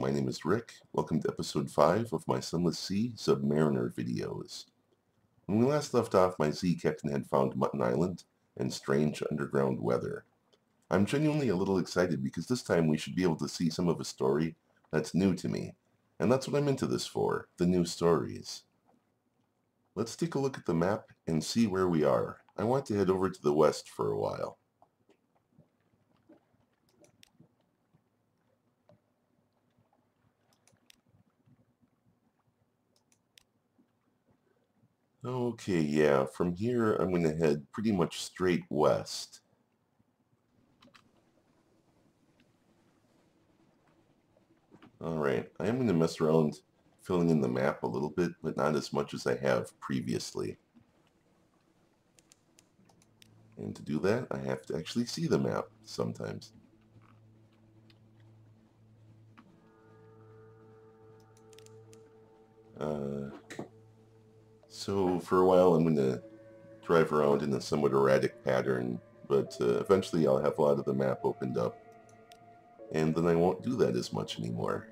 my name is Rick. Welcome to episode 5 of my Sunless Sea Zubmariner videos. When we last left off, my sea captain had found Mutton Island and strange underground weather. I'm genuinely a little excited because this time we should be able to see some of a story that's new to me. And that's what I'm into this for, the new stories. Let's take a look at the map and see where we are. I want to head over to the west for a while. Okay, yeah, from here I'm going to head pretty much straight west. Alright, I am going to mess around filling in the map a little bit, but not as much as I have previously. And to do that, I have to actually see the map sometimes. So for a while I'm going to drive around in a somewhat erratic pattern, but eventually I'll have a lot of the map opened up, and then I won't do that as much anymore.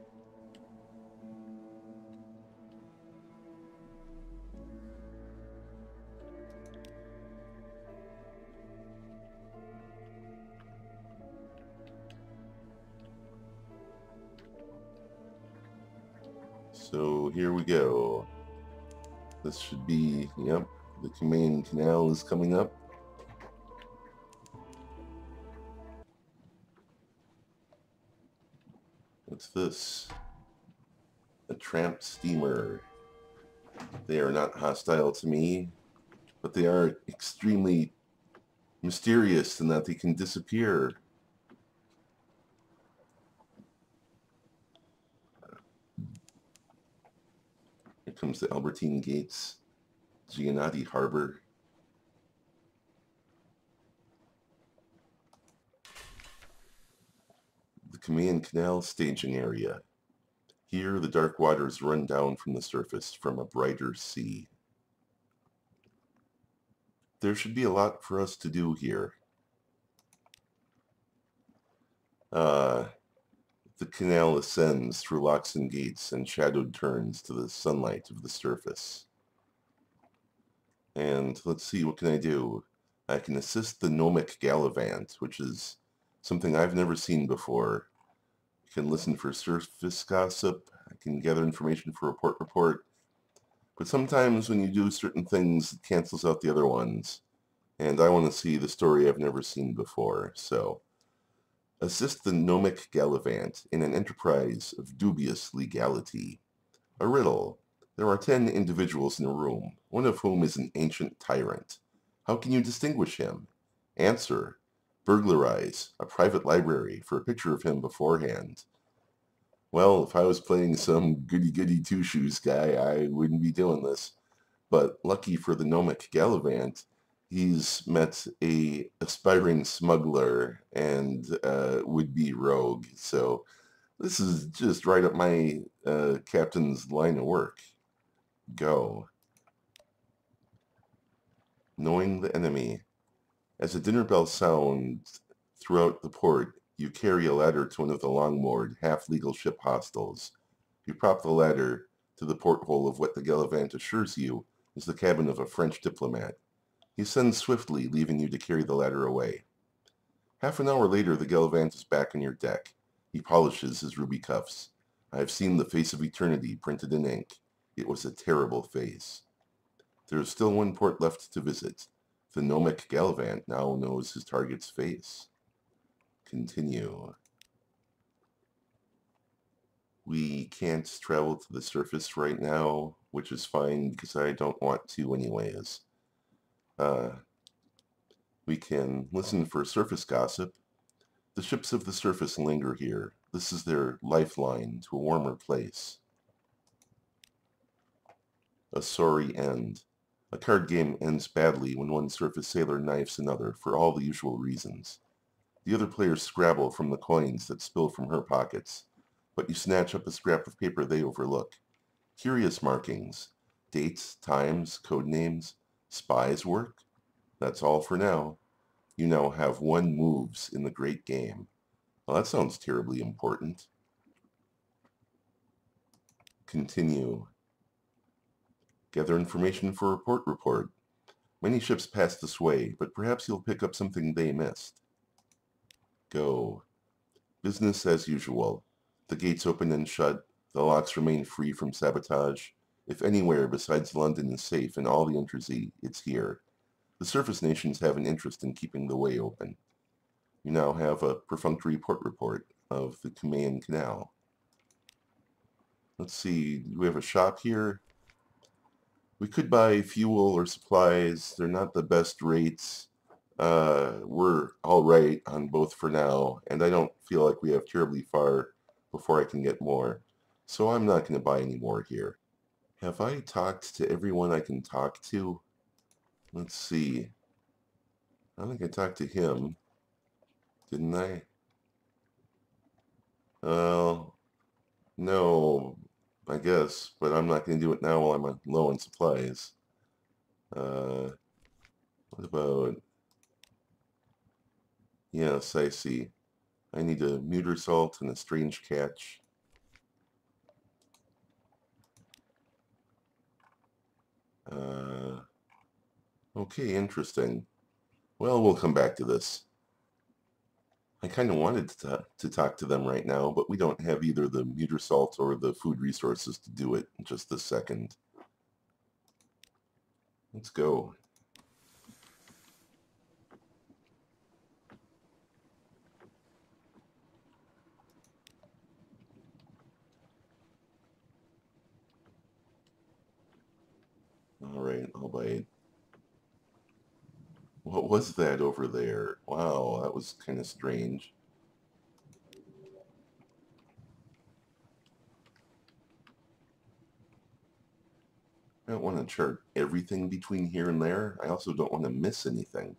So here we go. This should be, yep, the Cumaean Canal is coming up. What's this? A tramp steamer. They are not hostile to me, but they are extremely mysterious in that they can disappear. Here comes the Albertine Gates, Giannotti Harbor. The Cumaean Canal staging area. Here the dark waters run down from the surface from a brighter sea. There should be a lot for us to do here. The canal ascends through locks and gates and shadowed turns to the sunlight of the surface. And let's see, what can I do? I can assist the Gnomic Gallavant, which is something I've never seen before. I can listen for surface gossip. I can gather information for report. But sometimes when you do certain things, it cancels out the other ones. And I want to see the story I've never seen before, so assist the Gnomic Gallavant in an enterprise of dubious legality. A riddle. There are 10 individuals in a room, one of whom is an ancient tyrant. How can you distinguish him? Answer. Burglarize a private library for a picture of him beforehand. Well, if I was playing some goody-goody two-shoes guy, I wouldn't be doing this. But lucky for the Gnomic Gallavant, he's met a aspiring smuggler and would-be rogue. So this is just right up my captain's line of work. Go. Knowing the enemy. As a dinner bell sounds throughout the port, you carry a ladder to one of the long-moored, half-legal ship hostels. You prop the ladder to the porthole of what the Gallavant assures you is the cabin of a French diplomat. He ascends swiftly, leaving you to carry the ladder away. Half an hour later, the Gallavant is back on your deck. He polishes his ruby cuffs. I have seen the face of eternity printed in ink. It was a terrible face. There is still one port left to visit. The Gnomic Gallavant now knows his target's face. Continue. We can't travel to the surface right now, which is fine because I don't want to anyways. We can listen for surface gossip. The ships of the surface linger here. This is their lifeline to a warmer place. A sorry end. A card game ends badly when one surface sailor knifes another for all the usual reasons. The other players scrabble from the coins that spill from her pockets, but you snatch up a scrap of paper they overlook. Curious markings. Dates, times, code names. Spies work? That's all for now. You now have 1 moves in the great game. Well, that sounds terribly important. Continue. Gather information for a port report. Many ships pass this way, but perhaps you'll pick up something they missed. Go. Business as usual. The gates open and shut. The locks remain free from sabotage. If anywhere besides London is safe in all the Intersea, it's here. The surface nations have an interest in keeping the way open. You now have a perfunctory port report of the Cumaean Canal. Let's see, do we have a shop here? We could buy fuel or supplies. They're not the best rates. We're all right on both for now, and I don't feel like we have terribly far before I can get more. So I'm not going to buy any more here. Have I talked to everyone I can talk to? Let's see. I think I talked to him. Didn't I? Well, no, I guess, but I'm not going to do it now while I'm low on supplies. What about... Yes, I see. I need a muter salt and a strange catch. Okay, interesting. Well, we'll come back to this. I kind of wanted to talk to them right now, but we don't have either the muter salt or the food resources to do it in just this second. Let's go. All right, I'll buy it. What was that over there? Wow, that was kind of strange. I don't want to chart everything between here and there. I also don't want to miss anything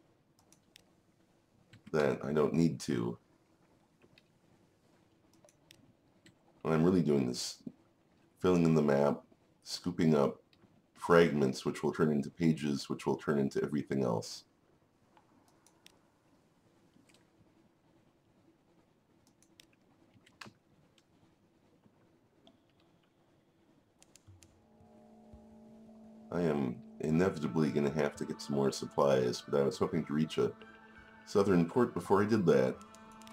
that I don't need to. What I'm really doing is filling in the map, scooping up fragments, which will turn into pages, which will turn into everything else. I am inevitably going to have to get some more supplies, but I was hoping to reach a southern port before I did that.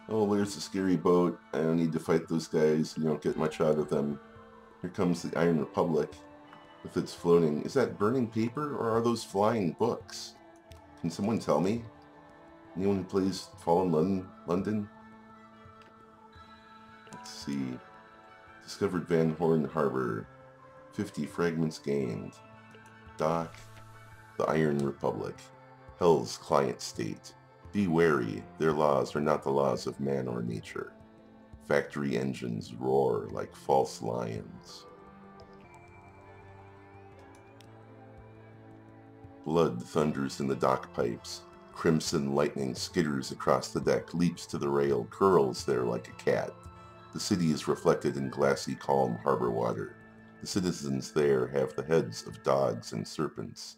Oh, there's a scary boat. I don't need to fight those guys. You don't get much out of them. Here comes the Iron Republic with its floating... Is that burning paper, or are those flying books? Can someone tell me? Anyone who plays Fallen London? Let's see. Discovered Van Horn Harbor. 50 fragments gained. Dock. The Iron Republic. Hell's client state. Be wary, their laws are not the laws of man or nature. Factory engines roar like false lions. Blood thunders in the dock pipes. Crimson lightning skitters across the deck, leaps to the rail, curls there like a cat. The city is reflected in glassy, calm harbor water. The citizens there have the heads of dogs and serpents.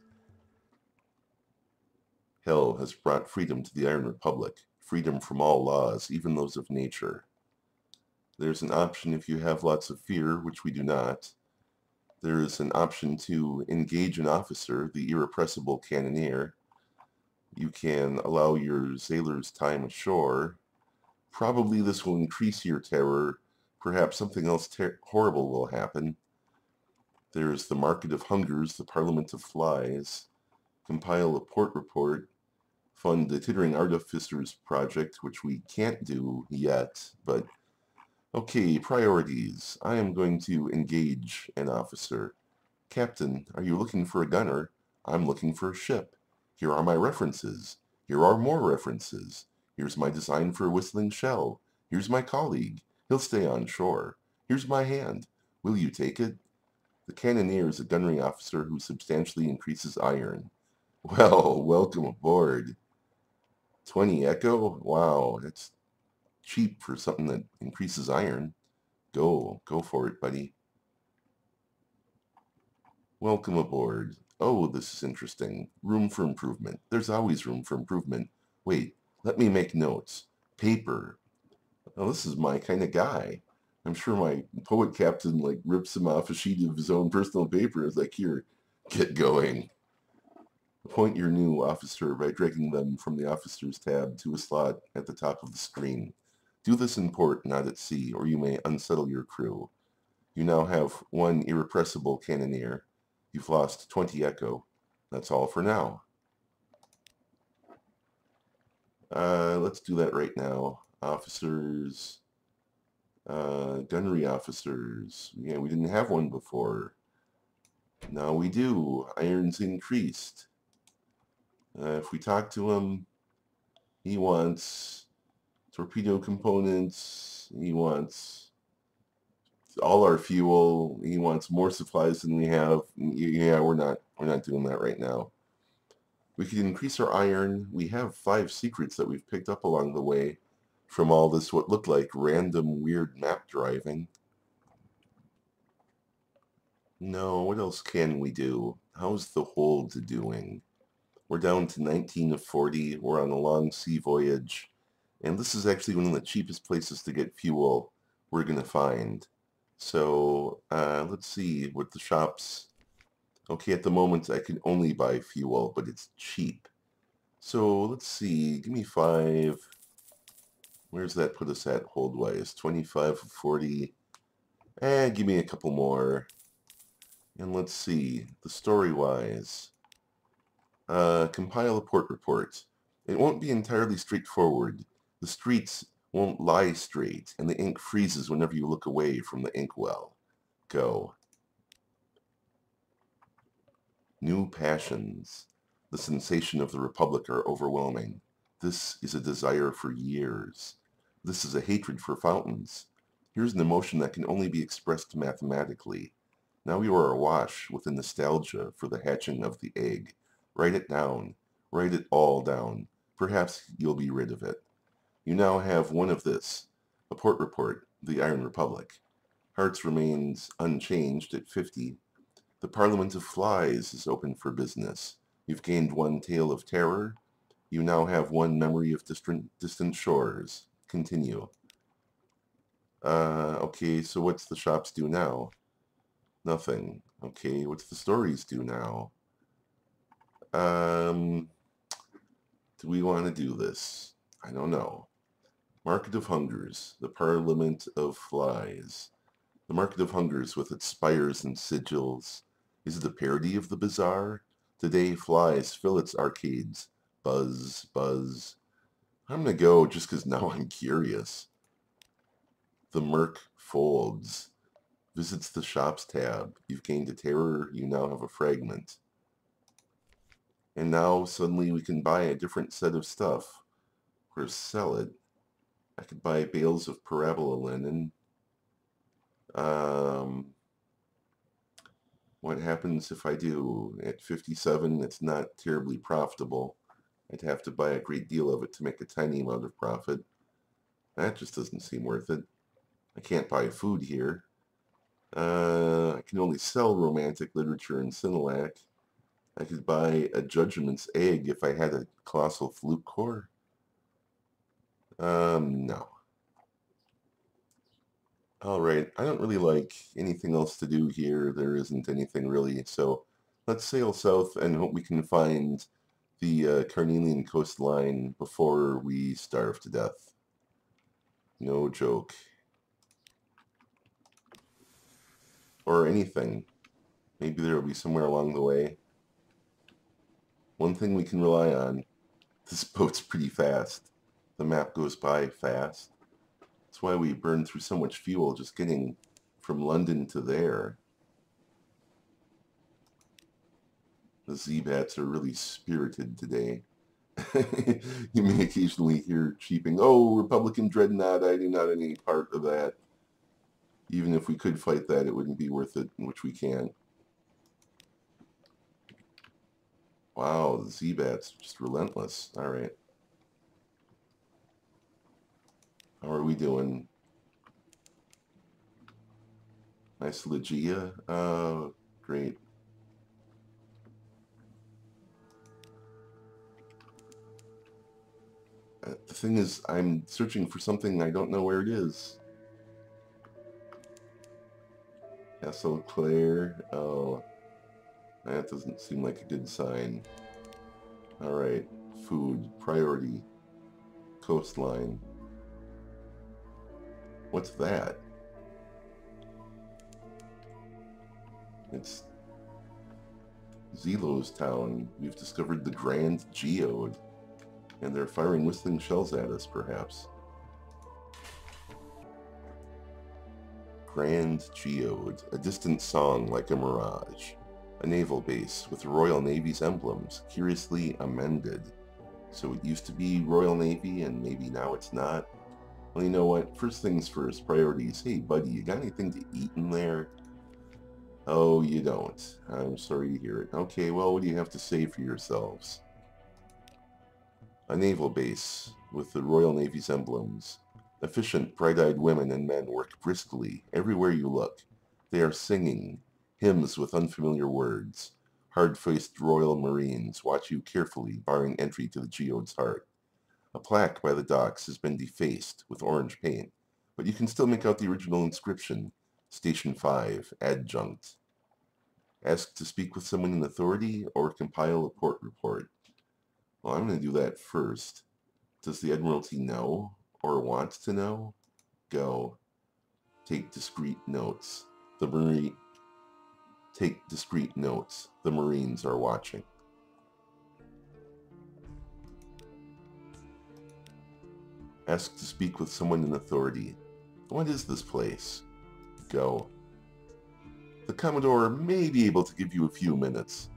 Hell has brought freedom to the Iron Republic, freedom from all laws, even those of nature. There's an option if you have lots of fear, which we do not. There is an option to engage an officer, the irrepressible cannoneer. You can allow your sailors time ashore. Probably this will increase your terror. Perhaps something else horrible will happen. There's the Market of Hungers, the Parliament of Flies. Compile a port report. Fund the Tittering Artificers project, which we can't do yet, but... Okay, priorities. I am going to engage an officer. Captain, are you looking for a gunner? I'm looking for a ship. Here are my references. Here are more references. Here's my design for a whistling shell. Here's my colleague. He'll stay on shore. Here's my hand. Will you take it? The cannoneer is a gunnery officer who substantially increases iron. Well, welcome aboard. 20 Echo? Wow, that's cheap for something that increases iron. Go for it, buddy. Welcome aboard. Oh, this is interesting. Room for improvement. There's always room for improvement. Wait, let me make notes. Paper. Oh, this is my kind of guy. I'm sure my poet captain like rips him off a sheet of his own personal paper. It's like, here, get going. Appoint your new officer by dragging them from the officers tab to a slot at the top of the screen. Do this in port, not at sea, or you may unsettle your crew. You now have 1 irrepressible cannoneer. You've lost 20 echo. That's all for now. Let's do that right now. Officers, gunnery officers. Yeah, we didn't have one before. Now we do. Iron's increased. If we talk to him, he wants torpedo components. He wants all our fuel. He wants more supplies than we have. Yeah, we're not doing that right now. We could increase our iron. We have 5 secrets that we've picked up along the way from all this what looked like random weird map driving. No, what else can we do? How's the hold doing? We're down to 19 of 40. We're on a long sea voyage. And this is actually one of the cheapest places to get fuel we're going to find. So let's see what the shops... Okay, at the moment I can only buy fuel, but it's cheap. So let's see, give me 5. Where's that put us at hold-wise? 25 of 40. Give me a couple more. And let's see, the story-wise. Compile a port report. It won't be entirely straightforward. The streets won't lie straight, and the ink freezes whenever you look away from the inkwell. Go. New passions. The sensation of the Republic are overwhelming. This is a desire for years. This is a hatred for fountains. Here's an emotion that can only be expressed mathematically. Now you are awash with a nostalgia for the hatching of the egg. Write it down. Write it all down. Perhaps you'll be rid of it. You now have one of this. A port report, the Iron Republic. Hearts remains unchanged at 50. The Parliament of Flies is open for business. You've gained 1 tale of terror. You now have 1 memory of distant shores. Continue. Okay, so what's the shops do now? Nothing. Okay, what's the stories do now? Do we want to do this? I don't know. Market of Hungers, the Parliament of Flies. The Market of Hungers with its spires and sigils. Is it a parody of the bazaar? Today flies fill its arcades. Buzz, buzz. I'm going to go just because now I'm curious. The Merc folds. Visits the shops tab. You've gained a terror. You now have a fragment. And now suddenly we can buy a different set of stuff. Or sell it. I could buy bales of parabola linen. What happens if I do? At 57, it's not terribly profitable. I'd have to buy a great deal of it to make a tiny amount of profit. That just doesn't seem worth it. I can't buy food here. I can only sell romantic literature in Sinilac. I could buy a Judgment's Egg if I had a Colossal Flute Core. No. Alright, I don't really like anything else to do here. There isn't anything really, so let's sail south and hope we can find the Carnelian coastline before we starve to death. No joke. Or anything. Maybe there will be somewhere along the way. One thing we can rely on, this boat's pretty fast. The map goes by fast. That's why we burn through so much fuel just getting from London to there. The Z-Bats are really spirited today. You may occasionally hear cheeping, "Oh, Republican Dreadnought, I do not any part of that." Even if we could fight that, it wouldn't be worth it, which we can't. Wow, the Z-Bats, just relentless. Alright. How are we doing? Nice Legia. Oh, great. The thing is, I'm searching for something, I don't know where it is. Eau Claire. Oh, that doesn't seem like a good sign. Alright, food, priority, coastline. What's that? It's Zelo's town. We've discovered the Grand Geode, and they're firing whistling shells at us, perhaps. Grand Geode, a distant song like a mirage. A naval base with the Royal Navy's emblems, curiously amended. So it used to be Royal Navy, and maybe now it's not. Well, you know what? First things first, priorities. Hey, buddy, you got anything to eat in there? Oh, you don't. I'm sorry to hear it. Okay, well, what do you have to say for yourselves? A naval base with the Royal Navy's emblems. Efficient, bright-eyed women and men work briskly everywhere you look. They are singing hymns with unfamiliar words. Hard-faced Royal Marines watch you carefully, barring entry to the geode's heart. A plaque by the docks has been defaced with orange paint, but you can still make out the original inscription, Station 5, Adjunct. Ask to speak with someone in authority or compile a port report. Well, I'm going to do that first. Does the Admiralty know or want to know? Go. Take discreet notes. Take discreet notes. The Marines are watching. Ask to speak with someone in authority. What is this place? Go. The Commodore may be able to give you a few minutes.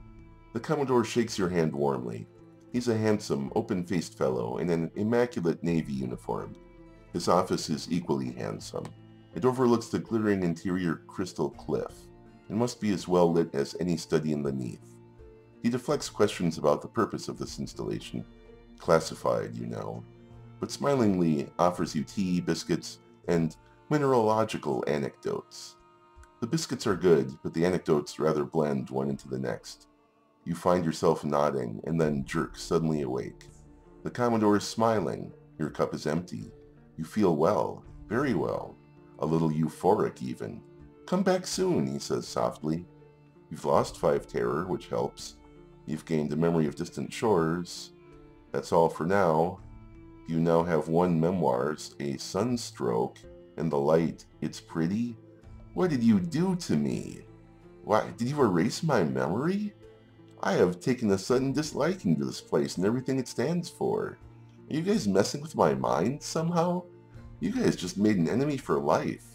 The Commodore shakes your hand warmly. He's a handsome, open-faced fellow in an immaculate Navy uniform. His office is equally handsome. It overlooks the glittering interior crystal cliff, and must be as well lit as any study in the Neath. He deflects questions about the purpose of this installation, classified, you know, but smilingly offers you tea, biscuits, and mineralogical anecdotes. The biscuits are good, but the anecdotes rather blend one into the next. You find yourself nodding, and then jerk suddenly awake. The Commodore is smiling. Your cup is empty. You feel well, very well, a little euphoric even. Come back soon, he says softly. You've lost 5 terror, which helps. You've gained a memory of distant shores. That's all for now. You now have 1 memoirs, a sunstroke, and the light. It's pretty. What did you do to me? Why, did you erase my memory? I have taken a sudden disliking to this place and everything it stands for. Are you guys messing with my mind somehow? You guys just made an enemy for life.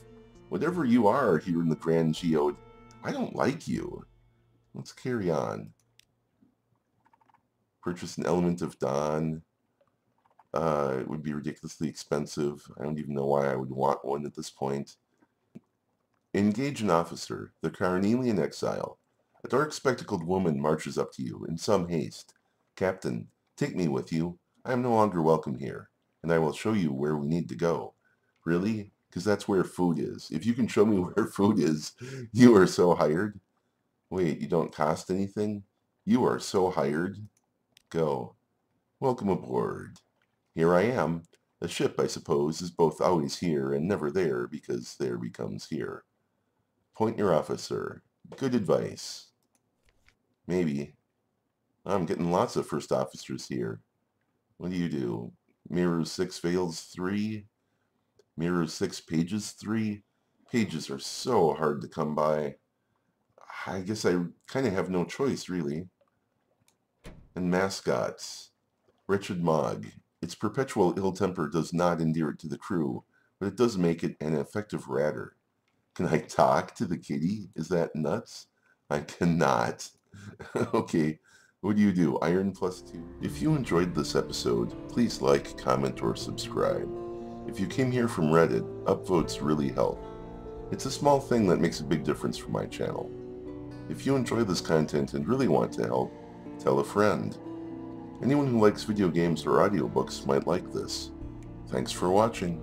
Whatever you are here in the Grand Geode, I don't like you. Let's carry on. Purchase an element of dawn. It would be ridiculously expensive. I don't even know why I would want one at this point. Engage an officer, the Carnelian exile. A dark-spectacled woman marches up to you in some haste. Captain, take me with you. I am no longer welcome here, and I will show you where we need to go. Really? Because that's where food is. If you can show me where food is, you are so hired. Wait, you don't cost anything? You are so hired. Go. Welcome aboard. Here I am. A ship, I suppose, is both always here and never there, because there becomes here. Point your officer. Good advice. Maybe. I'm getting lots of first officers here. What do? Mirrors 6 fails 3? Mirrors 6 pages 3? Pages are so hard to come by. I guess I kind of have no choice, really. And mascots. Wretched Mog. Its perpetual ill temper does not endear it to the crew, but it does make it an effective ratter. Can I talk to the kitty? Is that nuts? I cannot. Okay, what do? Iron +2? If you enjoyed this episode, please like, comment, or subscribe. If you came here from Reddit, upvotes really help. It's a small thing that makes a big difference for my channel. If you enjoy this content and really want to help, tell a friend. Anyone who likes video games or audiobooks might like this. Thanks for watching.